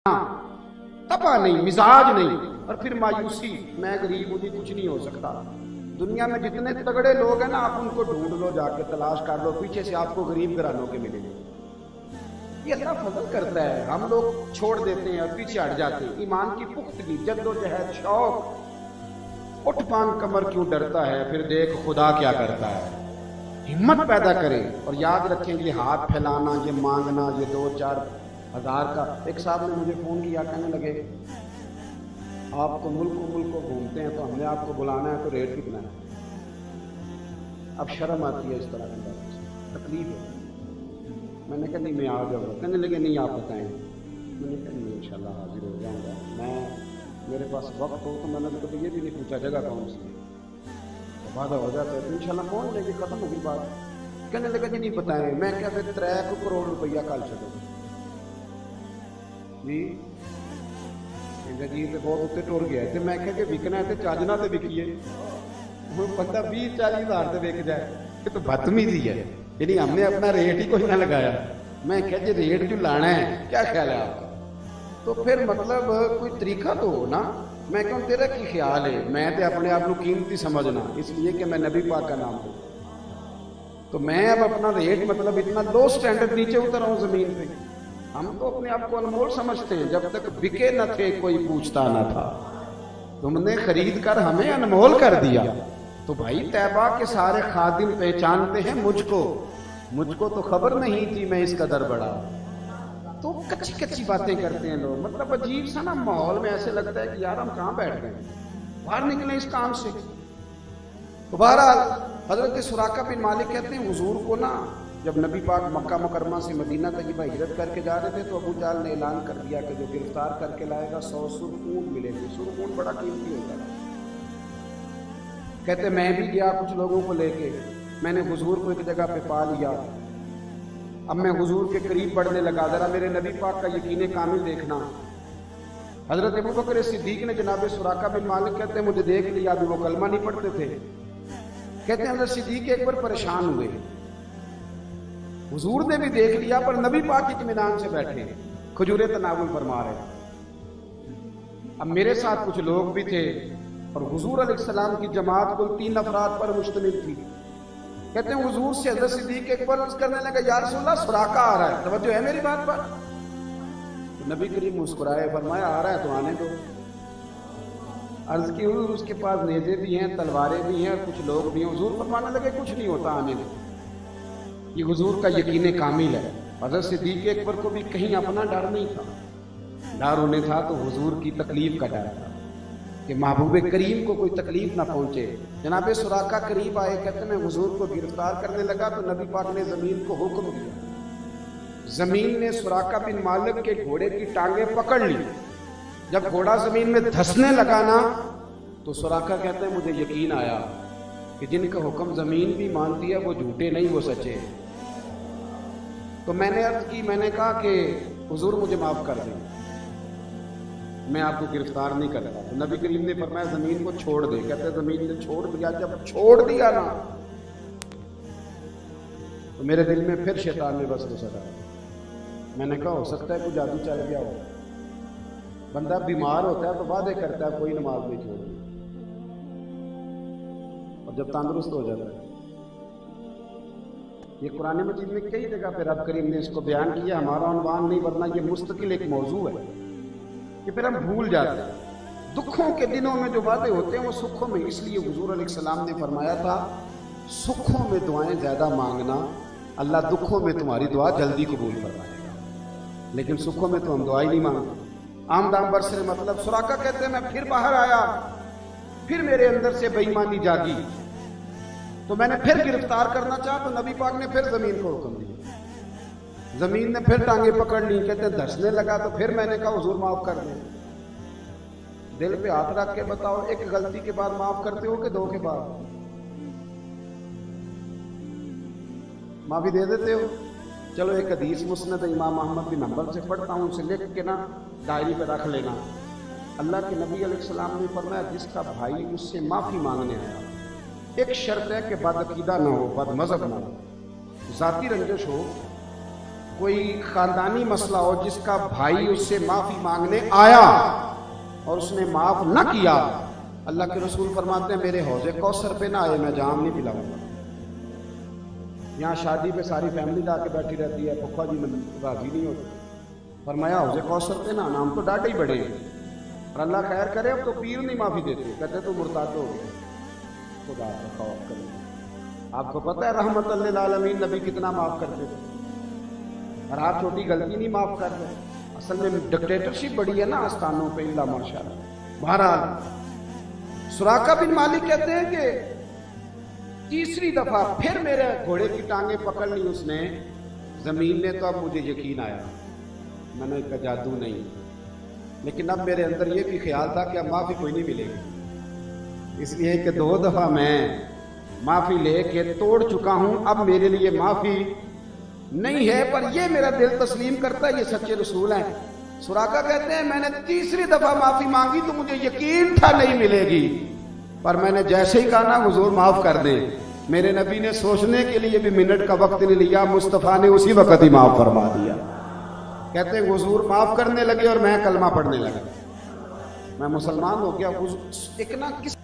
तपा नहीं, मिजाज नहीं, और फिर मायूसी, मैं गरीब मुझे कुछ नहीं हो सकता। दुनिया में जितने तगड़े लोग हैं ना, आप उनको ढूंढ लो, जाके तलाश कर लो, पीछे से आपको गरीब घरानों के मिलेंगे। ये अल्लाह फजल करता है, हम लोग छोड़ देते हैं और पीछे हट जाते हैं। ईमान की पुख्तगी, जद्दोजहद, शौक, उठ पांग कमर क्यों डरता है, फिर देख खुदा क्या करता है। हिम्मत पैदा करें और याद रखें, ये हाथ फैलाना, ये मांगना, ये 2-4 हज़ार का। एक साहब ने मुझे फ़ोन किया, कहने लगे आप तो मुल्क को घूमते हैं, तो हमने आपको बुलाना है, तो रेट कितना है। अब शर्म आती है इस तरह की बात से, तकलीफ है। मैंने कहा नहीं मैं आ जाऊँगा। कहने लगे नहीं आप बताएं। मैंने कहा नहीं इंशाल्लाह हाजिर हो जाऊँगा, मेरे पास वक्त हो। तो मैंने तो ये भी नहीं पूछा जगह कौन सी है, तो वादा हो जाता है तो इंशाल्लाह पहुँच लेंगे, खत्म होगी बात। कहने लगा जी नहीं बताएं। मैं क्या फिर 3 करोड़ रुपया कल चलो जी जी तो बहुत उत्ते टुर गया। तो मैं क्या विकना है तो चाजना तो विकीए, वो बंदा 20-40 हज़ार से विक जाए, ये तो बदतमीजी है। यानी हमने अपना रेट ही कोई ना लगाया। मैं क्या जी रेट जो लाना है, क्या ख्याल है आपका? तो फिर मतलब कोई तरीका तो हो ना। मैं कहूँ तेरा की ख्याल है? मैं तो अपने आप को कीमती समझना, इसलिए कि मैं नबी पाक का नाम दूँ। तो मैं अब अपना रेट मतलब इतना लो स्टैंडर्ड नीचे उतर आऊँ जमीन पे। हम तो अपने आप को अनमोल समझते हैं, जब तक बिके न थे कोई पूछता न था। तुमने खरीद कर हमें अनमोल कर दिया। तो भाई तैबा के सारे खादिम पहचानते हैं मुझको तो खबर नहीं थी मैं इस कदर बड़ा। तो कच्ची कच्ची बातें करते हैं लोग, मतलब अजीब सा ना माहौल में ऐसे लगता है कि यार हम कहाँ बैठ गए, बाहर निकले इस काम से। तो बहरहाल हजरत सुराका बिन मालिक कहते हैं हुजूर को ना जब नबी पाक मक्का मुकरमा से मदीना तक हिजरत करके जा रहे थे, तो अबू जाल ने ऐलान कर दिया कि जो गिरफ्तार करके लाएगा 100 सुर्ख ऊंट मिलेंगे। सुर्ख ऊंट बड़ा कीमती होता है। कहते मैं भी गया कुछ लोगों को लेके, मैंने हुजूर को एक जगह पे पा लिया। अब मैं हुजूर के करीब बढ़ने लगा, जरा मेरे नबी पाक का यकीन कामिल देखना। हजरत अबू बकर सिद्दीक ने जनाब सुराका बिन मालिक कहते हैं मुझे देख लिया, अभी वो कलमा नहीं पढ़ते थे। कहते हैं हजरत सिद्दीक एक बार परेशान हुए, हुजूर ने भी देख लिया पर नबी पाक इत्मीनान से बैठे खजूरे तनावुल फरमा रहे। अब मेरे साथ कुछ लोग भी थे और हुजूर अलैहिस्सलाम की जमात कुल 3 अफराद पर मुश्तमिल थी। कहते हैं हुजूर से हज़रत सिद्दीक एक बार अर्ज़ करने लगा या रसूलल्लाह सुराका आ रहा है, तवज्जो है मेरी बात पर? तो नबी करीम मुस्कुराए, फरमाया आ रहा है तो आने दो। अर्ज की हुई उसके पास नेज़े भी हैं, तलवारें भी हैं और कुछ लोग भी हैं। हुजूर फरमाने लगे कुछ नहीं होता, आने दो। ये हुजूर का यकीन कामिल है। हज़रत सिद्दीक़ अकबर को भी कहीं अपना डर नहीं था, डर उन्हें था तो हुजूर की तकलीफ का डर था कि महबूब करीम को कोई तकलीफ ना पहुंचे। जनाब सुराका करीब आए, कहते मैं हुजूर को गिरफ्तार करने लगा तो नबी पाक ने जमीन को हुक्म दिया। जमीन ने सुराका बिन मालिक के घोड़े की टांगे पकड़ ली। जब घोड़ा जमीन में धंसने लगा ना, तो सुराका कहते हैं मुझे यकीन आया कि जिनका हुक्म जमीन भी मानती है वो झूठे नहीं, वो सच्चे हैं। तो मैंने अर्ज की, मैंने कहा कि हुजूर मुझे माफ कर दें, मैं आपको गिरफ्तार नहीं करता। तो नबी करीम ने फरमाया जमीन को छोड़ दे। कहते जमीन ने छोड़ दिया। जब छोड़ दिया ना तो मेरे दिल में फिर शैतान ने बस घुसा। मैंने कहा हो सकता है कोई जादू चल गया हो। बंदा बीमार होता है तो वादे करता है कोई नमाज नहीं छोड़नी, और जब तंदुरुस्त हो जाता है। ये कुरान मजीद में कई जगह पे रब करीम ने इसको बयान किया। हमारा उन्वान नहीं, वरना ये मुस्तकिल एक मौजू है कि फिर हम भूल जाते हैं। दुखों के दिनों में जो वादे होते हैं वो सुखों में, इसलिए हुजूर अलैहिस्सलाम ने फरमाया था सुखों में दुआएं ज्यादा मांगना, अल्लाह दुखों में तुम्हारी दुआ जल्दी कबूल फरमाएगा। लेकिन सुखों में तो हम दुआ ही नहीं मांगते। आमदाम बरसरे मतलब सुराका कहते हैं मैं फिर बाहर आया, फिर मेरे अंदर से बेईमानी जागी, तो मैंने फिर गिरफ्तार करना चाहा तो नबी पाक ने फिर जमीन को हुक्म दिया। जमीन ने फिर टांगे पकड़ ली। कहते धंसने लगा तो फिर मैंने कहा हुजूर माफ कर दें। दिल पे हाथ रख के बताओ, एक गलती के बाद माफ करते हो कि 2 के बाद? माफी दे देते हो? चलो एक हदीस मुस्नद इमाम अहमद बिन हंबल से पढ़ता हूँ, उसे लिख के ना डायरी पे रख लेना। अल्लाह के नबी अलैहिस्सलाम ने फरमाया जिसका भाई उससे माफी मांगने आया, एक शर्त है कि बदअकीदा ना हो, बदमज़हब ना हो, जाती रंजिश हो, کوئی خاندانی مسئلہ ہو جس کا بھائی اس سے معافی مانگنے آیا اور اس نے معاف نہ کیا، اللہ کے رسول فرماتے ہیں میرے حوض کوثر پہ نہ آئے، میں جام نہیں پلاؤں گا۔ یہاں شادی پہ ساری فیملی جا کے بیٹھی رہتی ہے، پھپھا جی راضی نہیں ہوتے، فرمایا حوض کوثر پہ نہ آنا، ہم تو ڈاٹے ہی بڑے ہیں، اور اللہ خیر کرے اب تو پیر نہیں معافی دیتے، کہتے تو مرتاد ہو گئے۔ خدا کا خوف کریں۔ آپ کو پتہ ہے رحمت للعالمین نبی کتنا معاف کرتے تھے، اور آپ چھوٹی غلطی نہیں معاف کر رہے۔ اصل میں ڈکٹیٹرشپ بڑی ہے نا آستانوں پہ، اللہ ماشاءاللہ۔ بہرحال سراقہ بن مالک کہتے ہیں کہ تیسری دفعہ پھر میرے گھوڑے کی ٹانگیں پکڑ لی اس نے زمین نے، تو اب مجھے یقین آیا، میں نے کہا جادو نہیں، لیکن اب میرے اندر یہ بھی خیال تھا کہ اب معافی کوئی نہیں ملے گی، اس لیے کہ 2 دفعہ میں معافی لے کے توڑ چکا ہوں، اب میرے لیے معافی نہیں ہے، پر یہ میرا دل تسلیم کرتا ہے یہ سچے رسول ہیں۔ سراقہ کہتے ہیں میں نے تیسری دفعہ معافی مانگی تو مجھے یقین تھا نہیں ملے گی، پر میں نے جیسے ہی کہا نا حضور معاف کر دیں، میرے نبی نے سوچنے کے لیے بھی منٹ کا وقت نہیں لیا، مصطفیٰ نے اسی وقت ہی معاف فرما دیا۔ کہتے ہیں حضور معاف کرنے لگے اور میں کلمہ پڑھنے لگا، میں مسلمان ہو گیا۔ ایک نا کس